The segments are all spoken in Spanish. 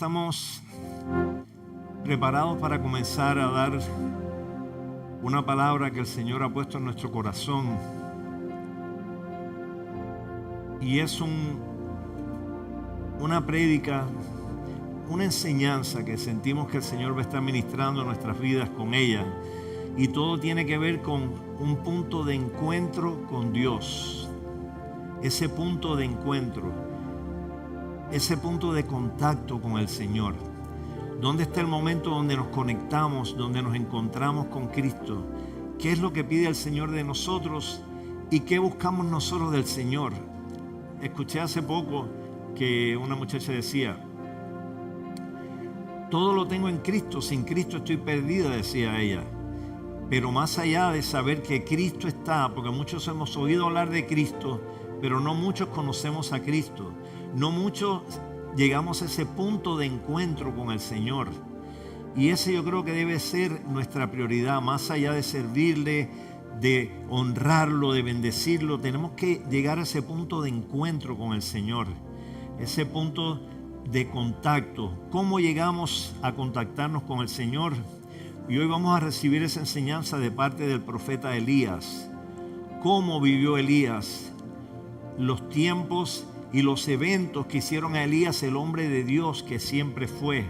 estamos preparados para comenzar a dar una palabra que el Señor ha puesto en nuestro corazón. Y es una prédica, una enseñanza que sentimos que el Señor va a estar ministrando nuestras vidas con ella. Y todo tiene que ver con un punto de encuentro con Dios. Ese punto de encuentro, ese punto de contacto con el Señor. ¿Dónde está el momento donde nos conectamos, donde nos encontramos con Cristo? ¿Qué es lo que pide el Señor de nosotros y qué buscamos nosotros del Señor? Escuché hace poco que una muchacha decía: todo lo tengo en Cristo, sin Cristo estoy perdida, decía ella. Pero más allá de saber que Cristo está, porque muchos hemos oído hablar de Cristo, pero no muchos conocemos a Cristo. No muchos llegamos a ese punto de encuentro con el Señor. Y ese yo creo que debe ser nuestra prioridad, más allá de servirle, de honrarlo, de bendecirlo. Tenemos que llegar a ese punto de encuentro con el Señor, ese punto de contacto. ¿Cómo llegamos a contactarnos con el Señor? Y hoy vamos a recibir esa enseñanza de parte del profeta Elías. ¿Cómo vivió Elías? Los tiempos y los eventos que hicieron a Elías el hombre de Dios que siempre fue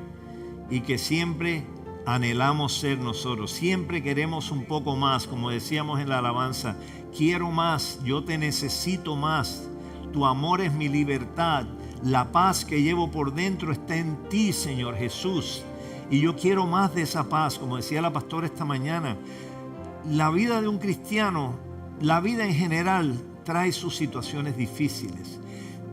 y que siempre anhelamos ser nosotros. Siempre queremos un poco más, como decíamos en la alabanza. Quiero más, yo te necesito más. Tu amor es mi libertad. La paz que llevo por dentro está en ti, Señor Jesús. Y yo quiero más de esa paz, como decía la pastora esta mañana. La vida de un cristiano, la vida en general, trae sus situaciones difíciles,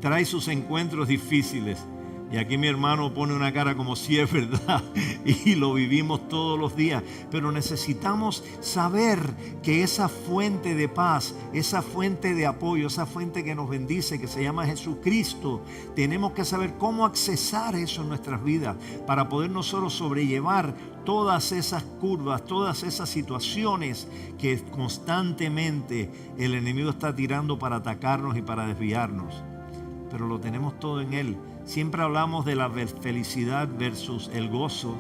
trae sus encuentros difíciles. Y aquí mi hermano pone una cara como si es verdad, y lo vivimos todos los días. Pero necesitamos saber que esa fuente de paz, esa fuente de apoyo, esa fuente que nos bendice, que se llama Jesucristo, tenemos que saber cómo accesar eso en nuestras vidas para poder nosotros sobrellevar todas esas curvas, todas esas situaciones que constantemente el enemigo está tirando para atacarnos y para desviarnos. Pero lo tenemos todo en Él. Siempre hablamos de la felicidad versus el gozo.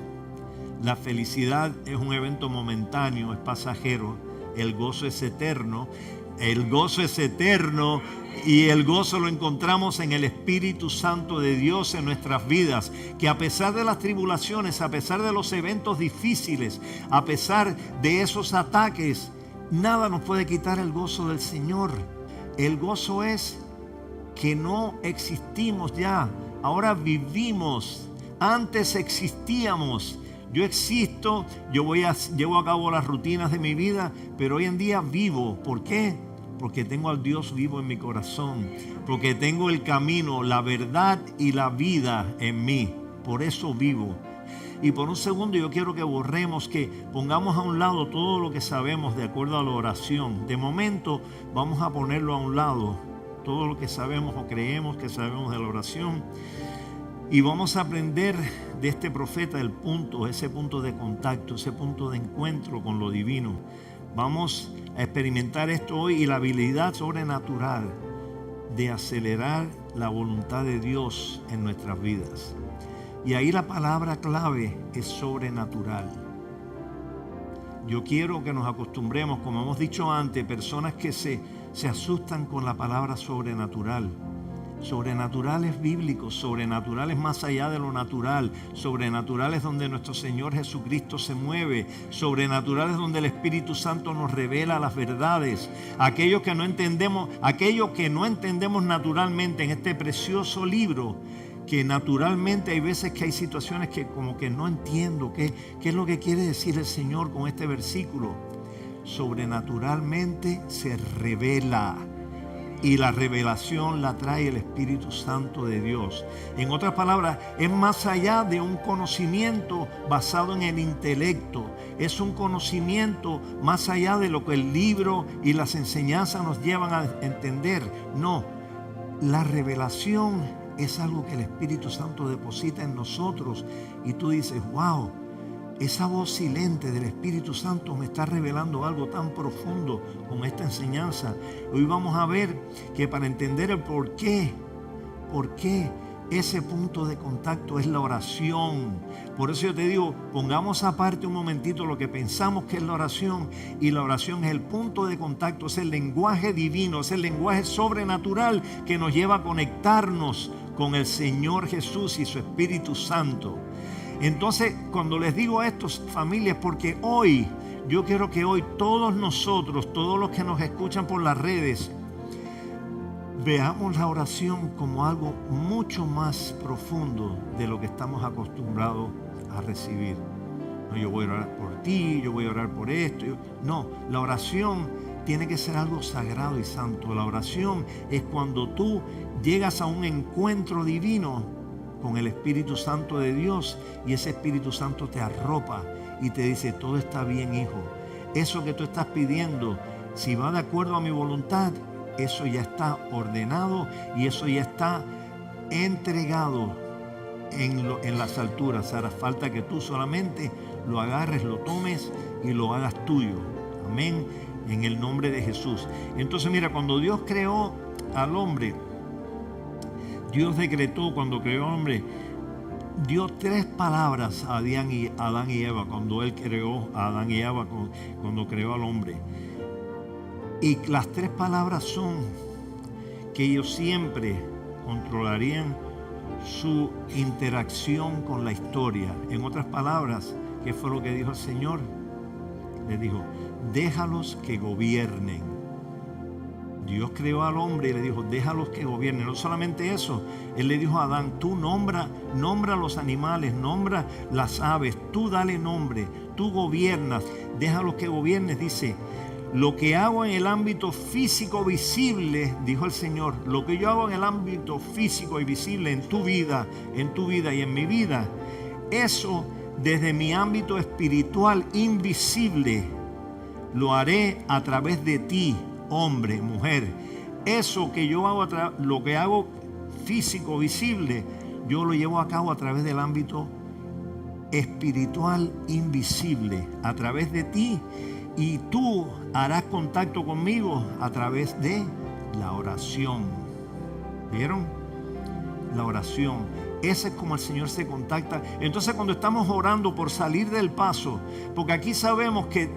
La felicidad es un evento momentáneo, es pasajero. El gozo es eterno. El gozo es eterno y el gozo lo encontramos en el Espíritu Santo de Dios en nuestras vidas. Que a pesar de las tribulaciones, a pesar de los eventos difíciles, a pesar de esos ataques, nada nos puede quitar el gozo del Señor. El gozo es que no existimos ya. Ahora vivimos. Antes existíamos. Yo existo, llevo a cabo las rutinas de mi vida, pero hoy en día vivo. ¿Por qué? Porque tengo al Dios vivo en mi corazón. Porque tengo el camino, la verdad y la vida en mí. Por eso vivo. Y por un segundo yo quiero que borremos, que pongamos a un lado todo lo que sabemos de acuerdo a la oración. De momento vamos a ponerlo a un lado. Todo lo que sabemos o creemos que sabemos de la oración. Y vamos a aprender de este profeta ese punto de contacto, ese punto de encuentro con lo divino. Vamos a experimentar esto hoy y la habilidad sobrenatural de acelerar la voluntad de Dios en nuestras vidas. Y ahí la palabra clave es sobrenatural. Yo quiero que nos acostumbremos, como hemos dicho antes, personas que se asustan con la palabra sobrenatural. Sobrenatural es bíblico, sobrenatural es más allá de lo natural, sobrenatural es donde nuestro Señor Jesucristo se mueve, sobrenatural es donde el Espíritu Santo nos revela las verdades, aquello que no entendemos naturalmente en este precioso libro, que naturalmente hay veces que hay situaciones que como que no entiendo qué es lo que quiere decir el Señor con este versículo. Sobrenaturalmente se revela. Y la revelación la trae el Espíritu Santo de Dios. En otras palabras, es más allá de un conocimiento basado en el intelecto. Es un conocimiento más allá de lo que el libro y las enseñanzas nos llevan a entender. No, la revelación es algo que el Espíritu Santo deposita en nosotros. Y tú dices, wow, esa voz silente del Espíritu Santo me está revelando algo tan profundo con esta enseñanza. Hoy vamos a ver que para entender el por qué Ese punto de contacto es la oración. Por eso yo te digo, pongamos aparte un momentito lo que pensamos que es la oración. Y la oración es el punto de contacto, es el lenguaje divino, es el lenguaje sobrenatural que nos lleva a conectarnos con el Señor Jesús y su Espíritu Santo. Entonces, cuando les digo esto, familias, porque hoy, yo quiero que hoy todos nosotros, todos los que nos escuchan por las redes, veamos la oración como algo mucho más profundo de lo que estamos acostumbrados a recibir. No, yo voy a orar por ti, yo voy a orar por esto. No, la oración tiene que ser algo sagrado y santo. La oración es cuando tú llegas a un encuentro divino con el Espíritu Santo de Dios y ese Espíritu Santo te arropa y te dice, todo está bien, hijo. Eso que tú estás pidiendo, si va de acuerdo a mi voluntad, eso ya está ordenado y eso ya está entregado en las alturas. Hará falta que tú solamente lo agarres, lo tomes y lo hagas tuyo. Amén. En el nombre de Jesús. Entonces mira, cuando Dios creó al hombre, Dios decretó, cuando creó al hombre, dio 3 palabras a Adán y Eva, cuando Él creó a Adán y Eva, cuando creó al hombre. Y las 3 palabras son que ellos siempre controlarían su interacción con la historia. En otras palabras, ¿qué fue lo que dijo el Señor? Le dijo, déjalos que gobiernen. Dios creó al hombre y le dijo, déjalos que gobiernen. No solamente eso, Él le dijo a Adán, tú nombra los animales, nombra las aves, tú dale nombre, tú gobiernas, déjalos que gobiernes. Dice, lo que hago en el ámbito físico visible, dijo el Señor, lo que yo hago en el ámbito físico y visible en tu vida y en mi vida, eso desde mi ámbito espiritual invisible, lo haré a través de ti, hombre, mujer. Eso que yo hago, lo que hago físico, visible, yo lo llevo a cabo a través del ámbito espiritual invisible, a través de ti. Y tú harás contacto conmigo a través de la oración. ¿Vieron? La oración. Ese es como el Señor se contacta. Entonces cuando estamos orando por salir del paso, porque aquí sabemos que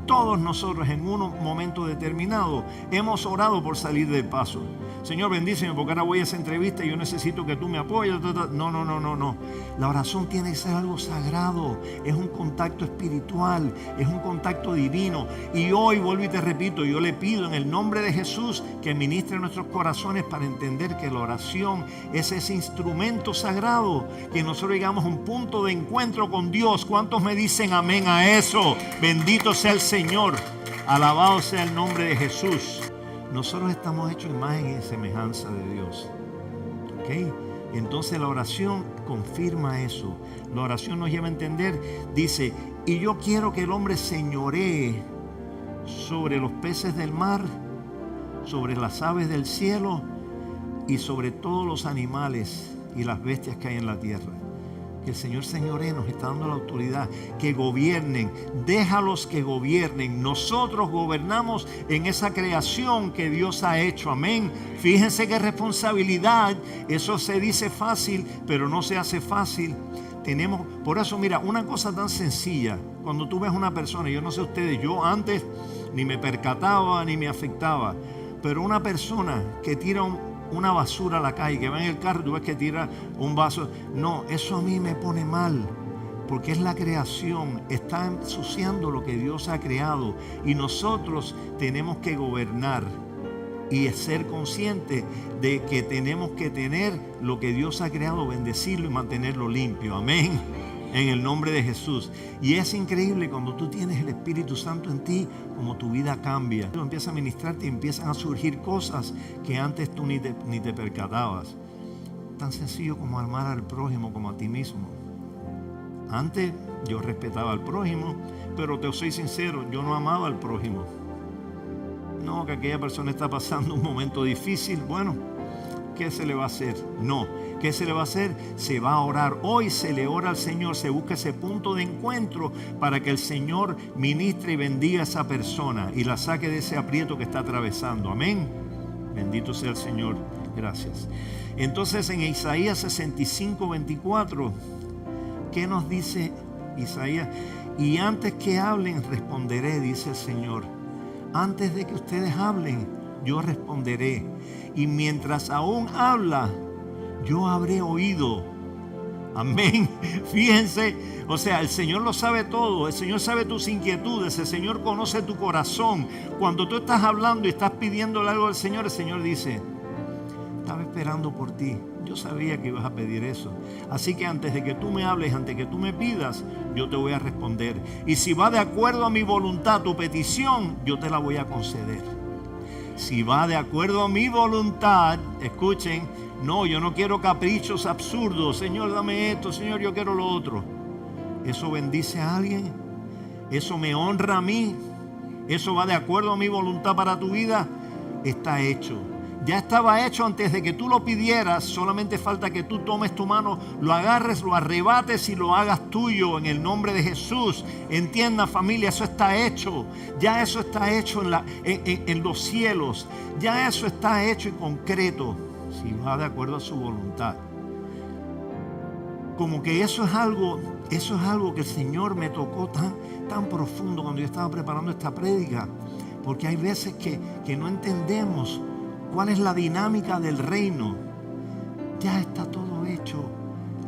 todos nosotros en un momento determinado hemos orado por salir del paso. Señor, bendíceme porque ahora voy a esa entrevista y yo necesito que tú me apoyes. No. La oración tiene que ser algo sagrado. Es un contacto espiritual, es un contacto divino. Y hoy, vuelvo y te repito, yo le pido en el nombre de Jesús que ministre nuestros corazones para entender que la oración es ese instrumento sagrado, que nosotros llegamos a un punto de encuentro con Dios. ¿Cuántos me dicen amén a eso? Bendito sea el Señor. Alabado sea el nombre de Jesús. Nosotros estamos hechos imagen y semejanza de Dios. ¿Ok? Entonces la oración confirma eso. La oración nos lleva a entender, dice, y yo quiero que el hombre señoree sobre los peces del mar, sobre las aves del cielo y sobre todos los animales y las bestias que hay en la tierra. Que el Señor señoree, nos está dando la autoridad, que gobiernen, déjalos que gobiernen. Nosotros gobernamos en esa creación que Dios ha hecho, amén. Fíjense qué responsabilidad, eso se dice fácil, pero no se hace fácil. Por eso mira, una cosa tan sencilla, cuando tú ves una persona, yo no sé ustedes, yo antes ni me percataba ni me afectaba, pero una persona que tira una basura a la calle, que va en el carro, tú ves que tira un vaso. No, eso a mí me pone mal, porque es la creación, está ensuciando lo que Dios ha creado y nosotros tenemos que gobernar y ser conscientes de que tenemos que tener lo que Dios ha creado, bendecirlo y mantenerlo limpio, amén. En el nombre de Jesús. Y es increíble cuando tú tienes el Espíritu Santo en ti, como tu vida cambia. Tú empiezas a ministrarte y empiezan a surgir cosas que antes tú ni te percatabas. Tan sencillo como amar al prójimo como a ti mismo. Antes yo respetaba al prójimo, pero te soy sincero, yo no amaba al prójimo. No, que aquella persona está pasando un momento difícil. Bueno, ¿qué se le va a hacer? No. ¿Qué se le va a hacer? Se va a orar. Hoy se le ora al Señor, se busca ese punto de encuentro para que el Señor ministre y bendiga a esa persona y la saque de ese aprieto que está atravesando. Amén. Bendito sea el Señor. Gracias. Entonces en Isaías 65:24, ¿qué nos dice Isaías? Y antes que hablen, responderé, dice el Señor. Antes de que ustedes hablen, yo responderé. Y mientras aún habla, yo habré oído. Amén. Fíjense, o sea, el Señor lo sabe todo. El Señor sabe tus inquietudes. El Señor conoce tu corazón. Cuando tú estás hablando y estás pidiéndole algo al Señor, el Señor dice: estaba esperando por ti. Yo sabía que ibas a pedir eso. Así que antes de que tú me hables, antes de que tú me pidas, yo te voy a responder. Y si va de acuerdo a mi voluntad tu petición, yo te la voy a conceder. Si va de acuerdo a mi voluntad, escuchen, no, yo no quiero caprichos absurdos. Señor, dame esto. Señor, yo quiero lo otro. ¿Eso bendice a alguien? ¿Eso me honra a mí? ¿Eso va de acuerdo a mi voluntad para tu vida? Está hecho. Ya estaba hecho antes de que tú lo pidieras. Solamente falta que tú tomes tu mano, lo agarres, lo arrebates y lo hagas tuyo en el nombre de Jesús. Entienda, familia, eso está hecho. Ya eso está hecho en los cielos. Ya eso está hecho y concreto, si va de acuerdo a su voluntad. Como que eso es algo que el Señor me tocó tan profundo cuando yo estaba preparando esta prédica. Porque hay veces que no entendemos cuál es la dinámica del reino. Ya está todo hecho.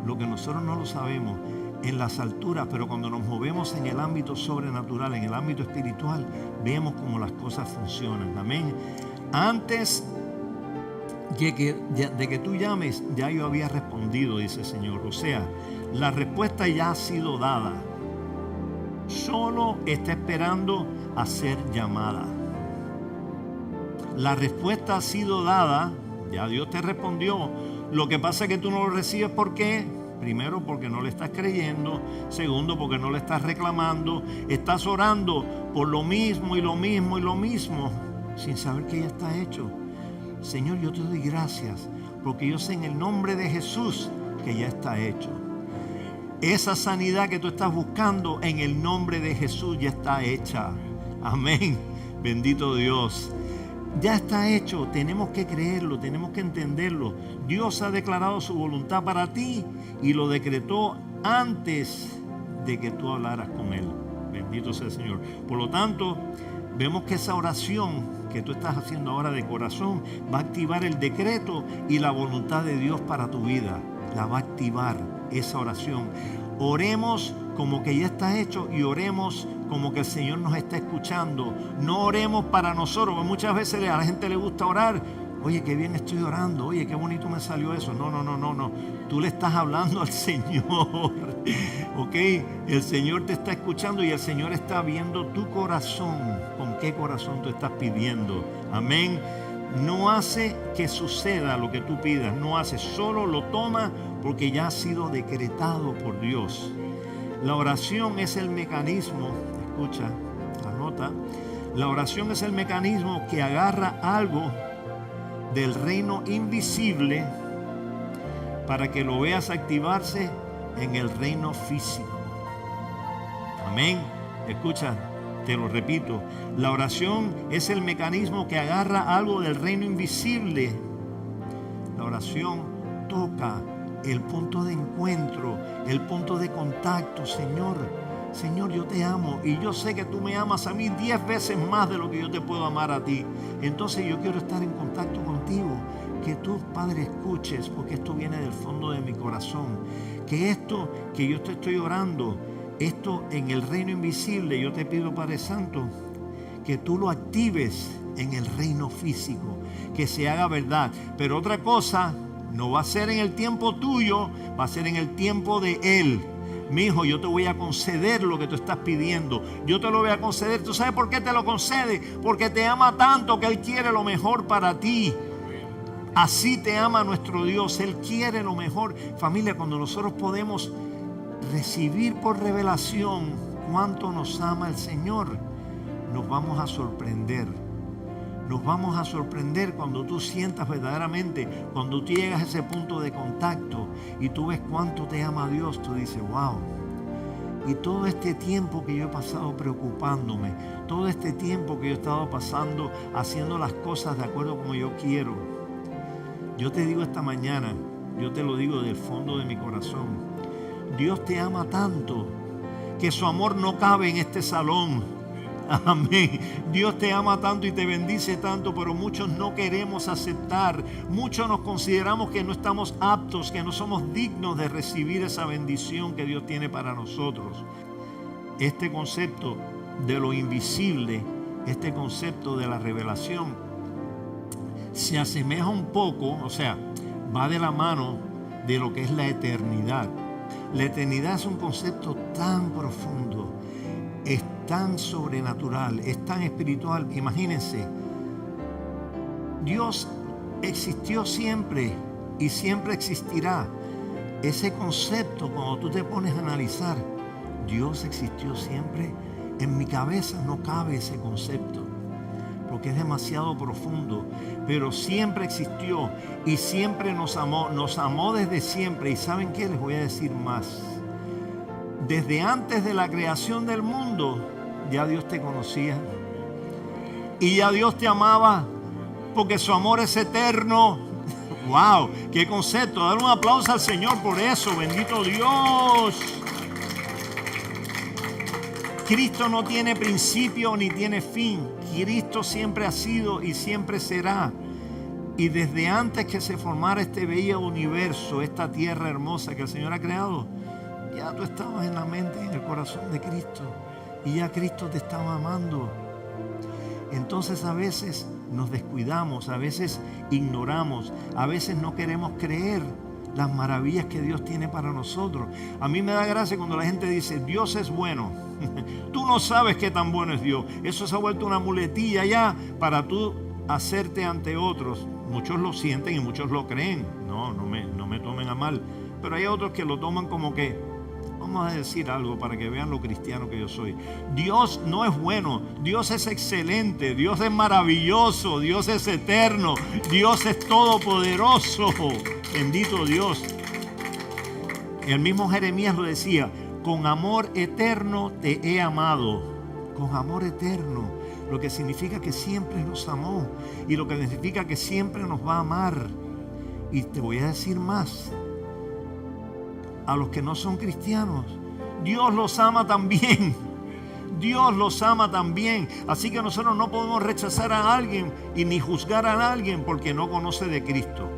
Lo que nosotros no lo sabemos en las alturas, pero cuando nos movemos en el ámbito sobrenatural, en el ámbito espiritual, vemos cómo las cosas funcionan. Amén. Antes de que tú llames, ya yo había respondido, dice el Señor. O sea, la respuesta ya ha sido dada. Solo está esperando a ser llamada. La respuesta ha sido dada, ya Dios te respondió. Lo que pasa es que tú no lo recibes. ¿Por qué? Primero, porque no le estás creyendo. Segundo, porque no le estás reclamando. Estás orando por lo mismo y lo mismo y lo mismo, sin saber que ya está hecho. Señor, yo te doy gracias, porque yo sé en el nombre de Jesús que ya está hecho. Esa sanidad que tú estás buscando, en el nombre de Jesús ya está hecha. Amén. Bendito Dios. Ya está hecho, tenemos que creerlo, tenemos que entenderlo. Dios ha declarado su voluntad para ti y lo decretó antes de que tú hablaras con Él. Bendito sea el Señor. Por lo tanto, vemos que esa oración que tú estás haciendo ahora de corazón va a activar el decreto y la voluntad de Dios para tu vida. La va a activar esa oración. Oremos como que ya está hecho y oremos como que el Señor nos está escuchando. No oremos para nosotros, porque muchas veces a la gente le gusta orar. Oye, qué bien estoy orando. Oye, qué bonito me salió eso. No. Tú le estás hablando al Señor. ¿Ok? El Señor te está escuchando y el Señor está viendo tu corazón. ¿Con qué corazón tú estás pidiendo? Amén. No hace que suceda lo que tú pidas. No hace, solo lo toma porque ya ha sido decretado por Dios. La oración es el mecanismo, escucha, anota, la oración es el mecanismo que agarra algo del reino invisible para que lo veas activarse en el reino físico. Amén. Escucha, te lo repito, la oración es el mecanismo que agarra algo del reino invisible. La oración toca el punto de encuentro, el punto de contacto. Señor, yo te amo y yo sé que tú me amas a mí 10 veces más de lo que yo te puedo amar a ti. Entonces yo quiero estar en contacto contigo. Que tú, Padre, escuches, porque esto viene del fondo de mi corazón. Que esto que yo te estoy orando, esto en el reino invisible, yo te pido, Padre Santo, que tú lo actives en el reino físico, que se haga verdad. Pero otra cosa, no va a ser en el tiempo tuyo, va a ser en el tiempo de Él. Mi hijo, yo te voy a conceder lo que tú estás pidiendo. Yo te lo voy a conceder. ¿Tú sabes por qué te lo concede? Porque te ama tanto que Él quiere lo mejor para ti. Así te ama nuestro Dios. Él quiere lo mejor. Familia, cuando nosotros podemos recibir por revelación cuánto nos ama el Señor, nos vamos a sorprender. Nos vamos a sorprender cuando tú sientas verdaderamente, cuando tú llegas a ese punto de contacto y tú ves cuánto te ama Dios. Tú dices, wow. Y todo este tiempo que yo he pasado preocupándome, todo este tiempo que yo he estado pasando haciendo las cosas de acuerdo como yo quiero, Yo te digo esta mañana, yo te lo digo del fondo de mi corazón, Dios te ama tanto que su amor no cabe en este salón. Amén. Dios te ama tanto y te bendice tanto, pero muchos no queremos aceptar. Muchos nos consideramos que no estamos aptos, que no somos dignos de recibir esa bendición que Dios tiene para nosotros. Este concepto de lo invisible, este concepto de la revelación, se asemeja un poco, o sea, va de la mano de lo que es la eternidad. La eternidad es un concepto tan profundo, es tan sobrenatural, es tan espiritual. Imagínense, Dios existió siempre y siempre existirá. Ese concepto, cuando tú te pones a analizar, Dios existió siempre, en mi cabeza no cabe ese concepto, porque es demasiado profundo, pero siempre existió y siempre nos amó desde siempre. Y ¿saben qué? Les voy a decir más. Desde antes de la creación del mundo, ya Dios te conocía y ya Dios te amaba, porque su amor es eterno. ¡Wow! ¡Qué concepto! Dar un aplauso al Señor por eso. ¡Bendito Dios! Cristo no tiene principio ni tiene fin. Cristo siempre ha sido y siempre será. Y desde antes que se formara este bello universo, esta tierra hermosa que el Señor ha creado, ya tú estabas en la mente y en el corazón de Cristo. Y ya Cristo te estaba amando. Entonces a veces nos descuidamos, a veces ignoramos, a veces no queremos creer las maravillas que Dios tiene para nosotros. A mí me da gracia cuando la gente dice, Dios es bueno. Tú no sabes qué tan bueno es Dios. Eso se ha vuelto una muletilla ya para tú hacerte ante otros. Muchos lo sienten y muchos lo creen. No me tomen a mal. Pero hay otros que lo toman como que, vamos a decir algo para que vean lo cristiano que yo soy. Dios no es bueno, Dios es excelente, Dios es maravilloso, Dios es eterno, Dios es todopoderoso. Bendito Dios. El mismo Jeremías lo decía, con amor eterno te he amado. Con amor eterno, lo que significa que siempre nos amó y lo que significa que siempre nos va a amar. Y te voy a decir más. A los que no son cristianos, Dios los ama también. Dios los ama también. Así que nosotros no podemos rechazar a alguien y ni juzgar a alguien porque no conoce de Cristo.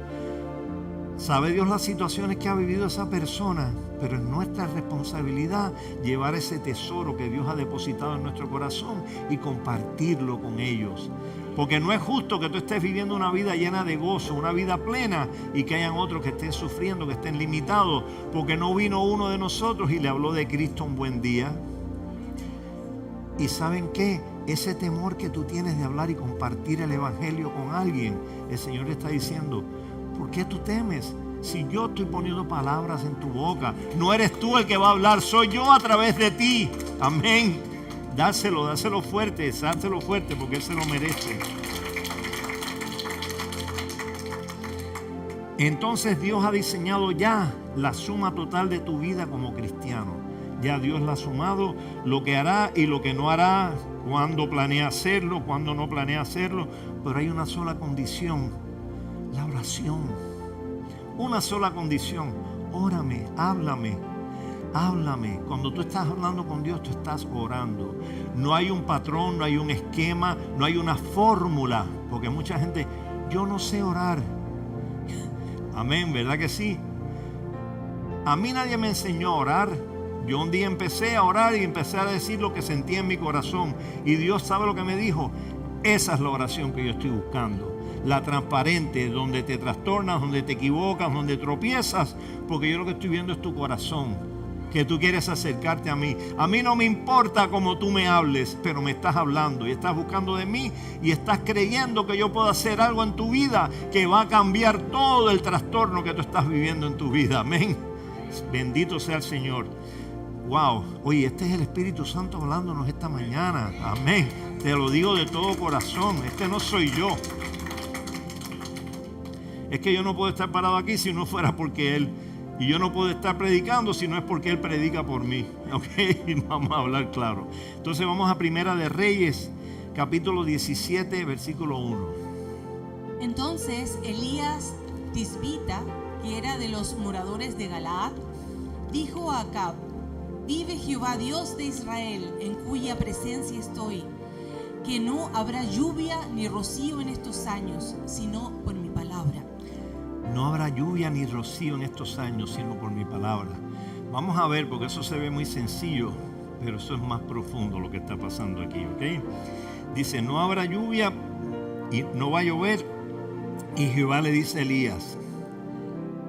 Sabe Dios las situaciones que ha vivido esa persona, pero es nuestra responsabilidad llevar ese tesoro que Dios ha depositado en nuestro corazón y compartirlo con ellos. Porque no es justo que tú estés viviendo una vida llena de gozo, una vida plena, y que hayan otros que estén sufriendo, que estén limitados, porque no vino uno de nosotros y le habló de Cristo un buen día. Y ¿saben qué? Ese temor que tú tienes de hablar y compartir el evangelio con alguien, el Señor le está diciendo, ¿por qué tú temes? Si yo estoy poniendo palabras en tu boca, no eres tú el que va a hablar, soy yo a través de ti. Amén. Dáselo fuerte porque Él se lo merece. Entonces Dios ha diseñado ya la suma total de tu vida como cristiano. Ya Dios la ha sumado, lo que hará y lo que no hará, cuándo planea hacerlo, cuándo no planea hacerlo. Pero hay una sola condición, la oración. Una sola condición, órame, háblame. Háblame. Cuando tú estás hablando con Dios, tú estás orando. No hay un patrón, no hay un esquema, no hay una fórmula. Porque mucha gente, yo no sé orar. Amén, ¿verdad que sí? A mí nadie me enseñó a orar. Yo un día empecé a orar y empecé a decir lo que sentía en mi corazón. Y Dios sabe lo que me dijo. Esa es la oración que yo estoy buscando. La transparente, donde te trastornas, donde te equivocas, donde tropiezas. Porque yo lo que estoy viendo es tu corazón. Que tú quieres acercarte a mí. A mí no me importa cómo tú me hables, pero me estás hablando y estás buscando de mí y estás creyendo que yo puedo hacer algo en tu vida que va a cambiar todo el trastorno que tú estás viviendo en tu vida. Amén. Bendito sea el Señor. Wow. Oye, este es el Espíritu Santo hablándonos esta mañana. Amén. Te lo digo de todo corazón. Este no soy yo. Es que yo no puedo estar parado aquí si no fuera porque Él. Y yo no puedo estar predicando si no es porque Él predica por mí. ¿Ok? Vamos a hablar claro. Entonces vamos a Primera de Reyes, capítulo 17, versículo 1. Entonces Elías Tisbita, que era de los moradores de Galaad, dijo a Acab: vive Jehová Dios de Israel, en cuya presencia estoy, que no habrá lluvia ni rocío en estos años, sino por mi palabra. No habrá lluvia ni rocío en estos años, sino por mi palabra. Vamos a ver, porque eso se ve muy sencillo, pero eso es más profundo lo que está pasando aquí, ¿ok? Dice, no habrá lluvia y no va a llover. Y Jehová le dice a Elías,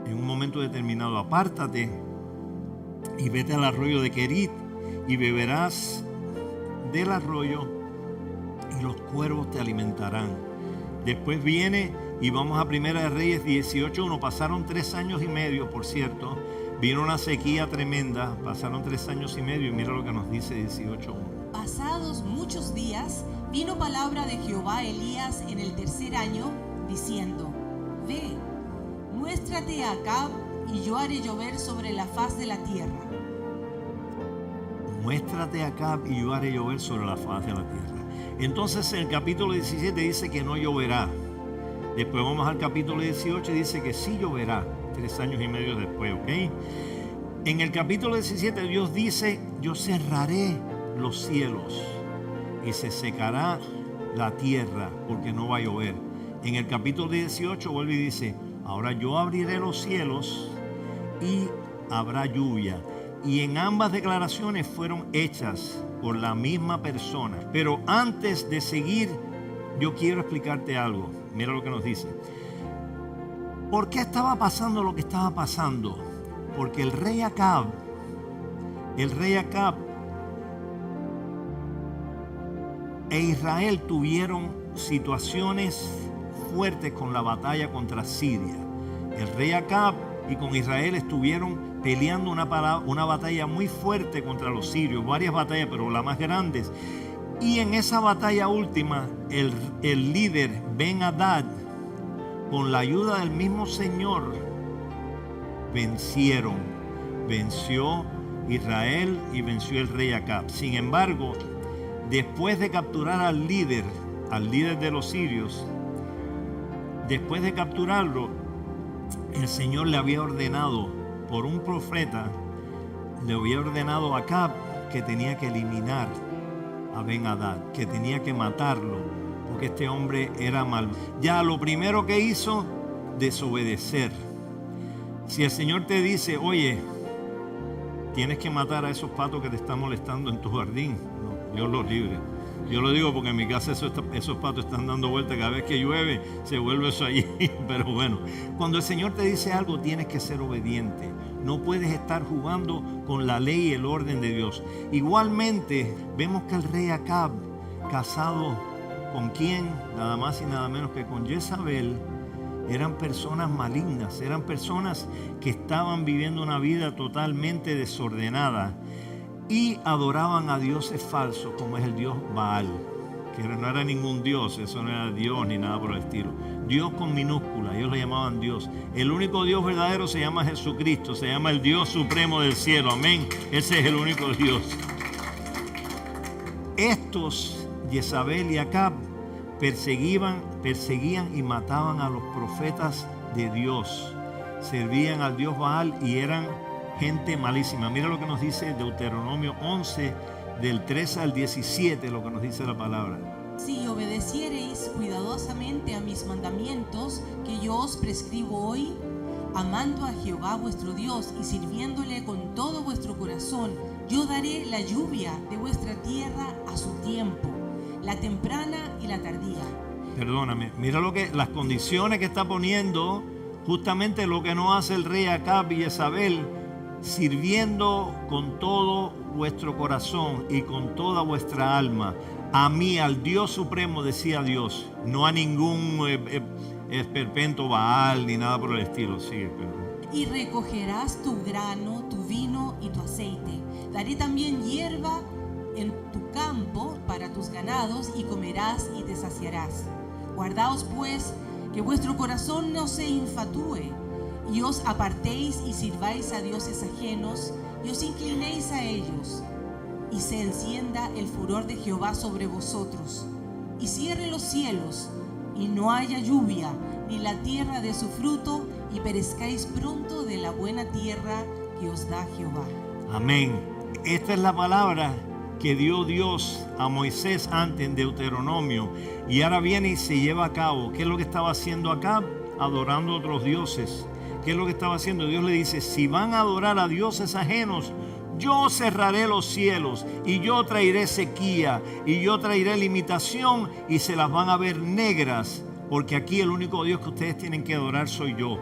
en un momento determinado, apártate y vete al arroyo de Querit y beberás del arroyo y los cuervos te alimentarán. Después viene y vamos a Primera de Reyes 18:1. Pasaron 3 años y medio, por cierto. Vino una sequía tremenda. Pasaron 3 años y medio y mira lo que nos dice 18:1. Pasados muchos días, vino palabra de Jehová a Elías en el 3er año, diciendo: ve, muéstrate a Acab y yo haré llover sobre la faz de la tierra. Muéstrate a Acab y yo haré llover sobre la faz de la tierra. Entonces en el capítulo 17 dice que no lloverá. Después vamos al capítulo 18 y dice que sí lloverá, 3 años y medio después, ¿ok? En el capítulo 17 Dios dice, yo cerraré los cielos y se secará la tierra porque no va a llover. En el capítulo 18 vuelve y dice, ahora yo abriré los cielos y habrá lluvia. Y en ambas declaraciones fueron hechas por la misma persona. Pero antes de seguir, yo quiero explicarte algo. Mira lo que nos dice. ¿Por qué estaba pasando lo que estaba pasando? Porque el rey Acab e Israel tuvieron situaciones fuertes con la batalla contra Siria. El rey Acab y con Israel estuvieron peleando una batalla muy fuerte contra los sirios, varias batallas, pero las más grandes. Y en esa batalla última, el líder Ben-Hadad, con la ayuda del mismo Señor, venció Israel y venció el rey Acab. Sin embargo, después de capturar al líder de los sirios, después de capturarlo, el Señor le había ordenado por un profeta, le había ordenado a Acab que tenía que eliminar a Ben-Hadad, que tenía que matarlo, porque este hombre era malo. Ya lo primero que hizo, desobedecer. Si el Señor te dice, oye, tienes que matar a esos patos que te están molestando en tu jardín, no, Dios los libre. Yo lo digo porque en mi casa esos patos están dando vueltas. Cada vez que llueve se vuelve eso allí. Pero bueno, cuando el Señor te dice algo, tienes que ser obediente. No puedes estar jugando con la ley y el orden de Dios. Igualmente, vemos que el rey Acab, casado con quién, nada más y nada menos que con Jezabel, eran personas malignas, eran personas que estaban viviendo una vida totalmente desordenada. Y adoraban a dioses falsos, como es el dios Baal, que no era ningún dios, eso no era Dios ni nada por el estilo. Dios con minúscula, ellos le llamaban Dios. El único Dios verdadero se llama Jesucristo, se llama el Dios supremo del cielo, amén. Ese es el único Dios. Estos, Jezabel y Acab, perseguían y mataban a los profetas de Dios. Servían al dios Baal y eran gente malísima. Mira lo que nos dice Deuteronomio 11, del 13 al 17, lo que nos dice la palabra. Si obedeciereis cuidadosamente a mis mandamientos que yo os prescribo hoy, amando a Jehová vuestro Dios y sirviéndole con todo vuestro corazón, yo daré la lluvia de vuestra tierra a su tiempo, la temprana y la tardía. Perdóname, mira las condiciones que está poniendo, justamente lo que no hace el rey Acab y Jezabel, sirviendo con todo vuestro corazón y con toda vuestra alma a mí, al Dios supremo, decía Dios, no a ningún esperpento Baal ni nada por el estilo. Sigue, y recogerás tu grano, tu vino y tu aceite. Daré también hierba en tu campo para tus ganados y comerás y te saciarás. Guardaos pues que vuestro corazón no se infatúe y os apartéis y sirváis a dioses ajenos y os inclinéis a ellos, y se encienda el furor de Jehová sobre vosotros, y cierre los cielos, y no haya lluvia, ni la tierra de su fruto, y perezcáis pronto de la buena tierra que os da Jehová. Amén. Esta es la palabra que dio Dios a Moisés antes en Deuteronomio, y ahora viene y se lleva a cabo. ¿Qué es lo que estaba haciendo acá? Adorando a otros dioses. ¿Qué es lo que estaba haciendo? Dios le dice: si van a adorar a dioses ajenos, yo cerraré los cielos y yo traeré sequía y yo traeré limitación y se las van a ver negras, porque aquí el único Dios que ustedes tienen que adorar soy yo.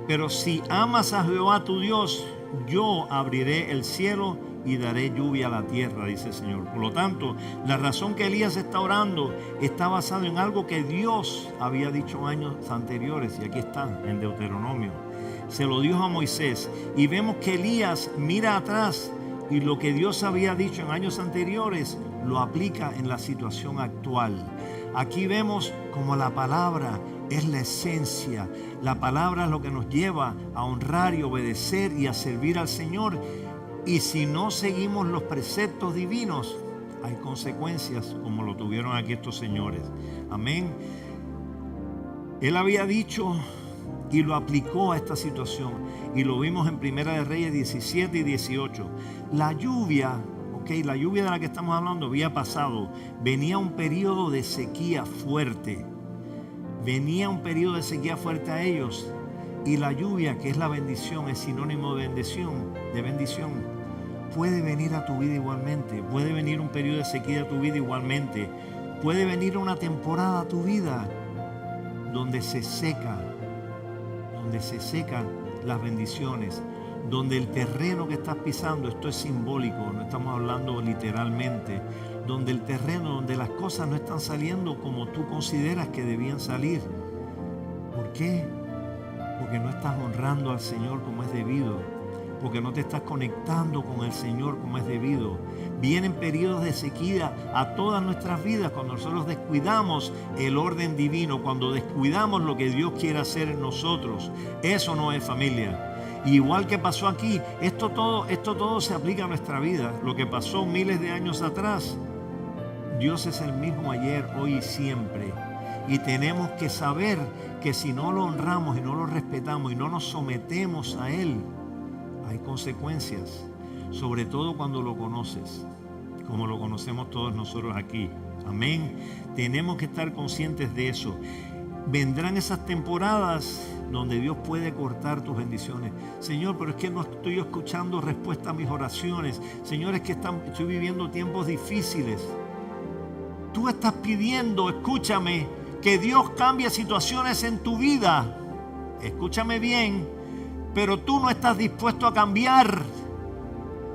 Pero si amas a Jehová tu Dios, yo abriré el cielo y daré lluvia a la tierra, dice el Señor. Por lo tanto, la razón que Elías está orando está basada en algo que Dios había dicho años anteriores, y aquí está en Deuteronomio. Se lo dijo a Moisés, y vemos que Elías mira atrás y lo que Dios había dicho en años anteriores lo aplica en la situación actual. Aquí vemos como la palabra es la esencia. La palabra es lo que nos lleva a honrar y obedecer y a servir al Señor. Y si no seguimos los preceptos divinos, hay consecuencias, como lo tuvieron aquí estos señores. Amén. Él había dicho y lo aplicó a esta situación, y lo vimos en Primera de Reyes 17 y 18. La lluvia, la lluvia de la que estamos hablando había pasado. Venía un periodo de sequía fuerte. Venía un periodo de sequía fuerte a ellos. Y la lluvia, que es la bendición, es sinónimo de bendición, puede venir a tu vida igualmente. Puede venir un periodo de sequía a tu vida igualmente. Puede venir una temporada a tu vida donde se secan las bendiciones, donde el terreno que estás pisando, esto es simbólico, no estamos hablando literalmente, donde el terreno, donde las cosas no están saliendo como tú consideras que debían salir. ¿Por qué? Porque no estás honrando al Señor como es debido, porque no te estás conectando con el Señor como es debido. Vienen periodos de sequía a todas nuestras vidas cuando nosotros descuidamos el orden divino, cuando descuidamos lo que Dios quiere hacer en nosotros. Eso no es familia. Igual que pasó aquí, esto todo se aplica a nuestra vida. Lo que pasó miles de años atrás, Dios es el mismo ayer, hoy y siempre. Y tenemos que saber que si no lo honramos y no lo respetamos y no nos sometemos a Él, hay consecuencias, sobre todo cuando lo conoces, como lo conocemos todos nosotros aquí. Amén. Tenemos que estar conscientes de eso. Vendrán esas temporadas donde Dios puede cortar tus bendiciones. Señor, pero es que no estoy escuchando respuesta a mis oraciones. Señor, es que estoy viviendo tiempos difíciles. Tú estás pidiendo, escúchame, que Dios cambie situaciones en tu vida. Escúchame bien, pero tú no estás dispuesto a cambiar.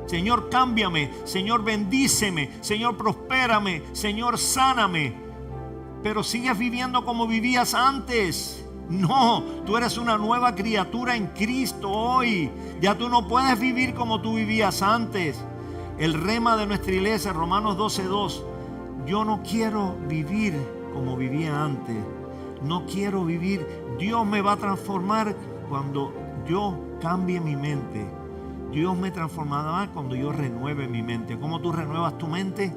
Señor, cámbiame. Señor, bendíceme. Señor, prospérame. Señor, sáname. Pero sigues viviendo como vivías antes. No, tú eres una nueva criatura en Cristo hoy. Ya tú no puedes vivir como tú vivías antes. El rema de nuestra iglesia, Romanos 12:2. Yo no quiero vivir como vivía antes. No quiero vivir. Dios me va a transformar cuando yo cambie mi mente. Dios me transformará cuando yo renueve mi mente. ¿Cómo tú renuevas tu mente?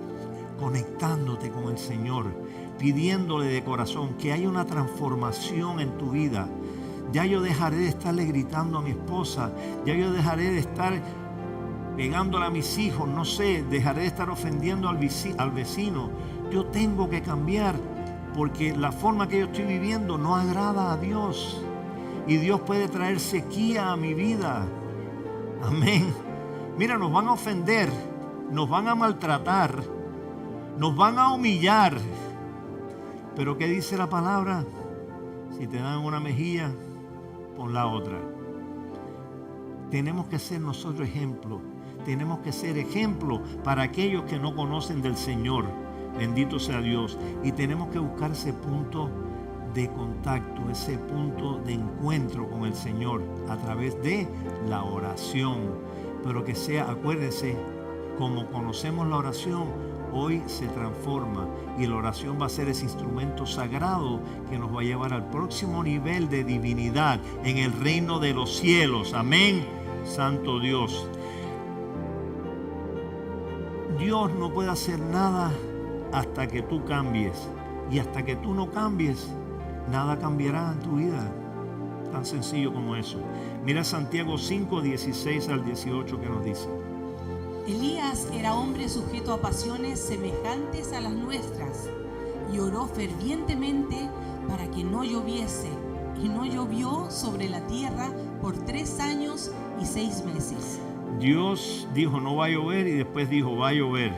Conectándote con el Señor, pidiéndole de corazón que haya una transformación en tu vida. Ya yo dejaré de estarle gritando a mi esposa. Ya yo dejaré de estar pegándole a mis hijos. No sé, dejaré de estar ofendiendo al vecino. Yo tengo que cambiar, porque la forma que yo estoy viviendo no agrada a Dios. Y Dios puede traer sequía a mi vida. Amén. Mira, nos van a ofender, nos van a maltratar, nos van a humillar. Pero ¿qué dice la palabra? Si te dan una mejilla, pon la otra. Tenemos que ser nosotros ejemplo. Tenemos que ser ejemplo para aquellos que no conocen del Señor. Bendito sea Dios. Y tenemos que buscar ese punto de contacto, ese punto de encuentro con el Señor a través de la oración. Pero que sea, acuérdense, como conocemos la oración, hoy se transforma, y la oración va a ser ese instrumento sagrado que nos va a llevar al próximo nivel de divinidad en el reino de los cielos. Amén. Santo Dios. Dios no puede hacer nada hasta que tú cambies, y hasta que tú no cambies, nada cambiará en tu vida. Tan sencillo como eso. Mira Santiago 5, 16 al 18 que nos dice. Elías era hombre sujeto a pasiones semejantes a las nuestras y oró fervientemente para que no lloviese, y no llovió sobre la tierra por 3 años y 6 meses. Dios dijo no va a llover y después dijo va a llover.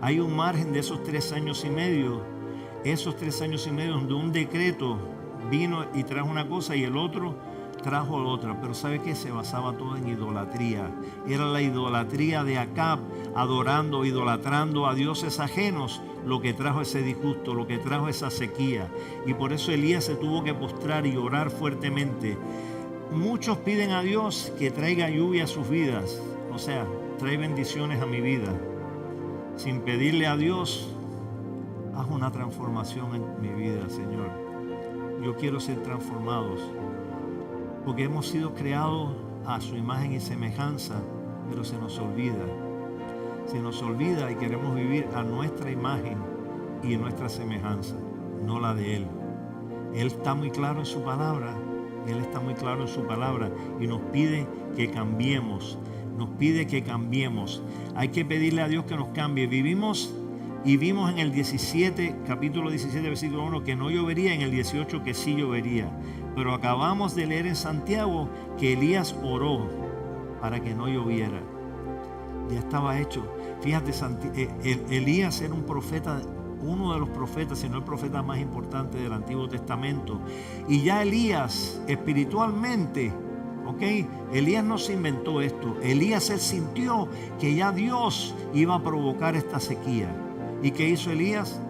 Hay un margen de esos 3 años y medio. Esos 3 años y medio donde un decreto vino y trajo una cosa y el otro trajo otra. Pero ¿sabe qué? Se basaba todo en idolatría. Era la idolatría de Acab, adorando, idolatrando a dioses ajenos, lo que trajo ese disgusto, lo que trajo esa sequía. Y por eso Elías se tuvo que postrar y orar fuertemente. Muchos piden a Dios que traiga lluvia a sus vidas. O sea, trae bendiciones a mi vida. Sin pedirle a Dios, haz una transformación en mi vida, Señor. Yo quiero ser transformados. Porque hemos sido creados a su imagen y semejanza, pero se nos olvida. Se nos olvida y queremos vivir a nuestra imagen y nuestra semejanza, no la de Él. Él está muy claro en su palabra. Él está muy claro en su palabra y nos pide que cambiemos. Nos pide que cambiemos. Hay que pedirle a Dios que nos cambie. Vimos en el 17, capítulo 17, versículo 1, que no llovería, en el 18 que sí llovería. Pero acabamos de leer en Santiago que Elías oró para que no lloviera. Ya estaba hecho. Fíjate, Elías era un profeta, uno de los profetas, si no el profeta más importante del Antiguo Testamento. Y ya Elías, espiritualmente, Elías no se inventó esto. Elías, él sintió que ya Dios iba a provocar esta sequía. ¿Y qué hizo Elías?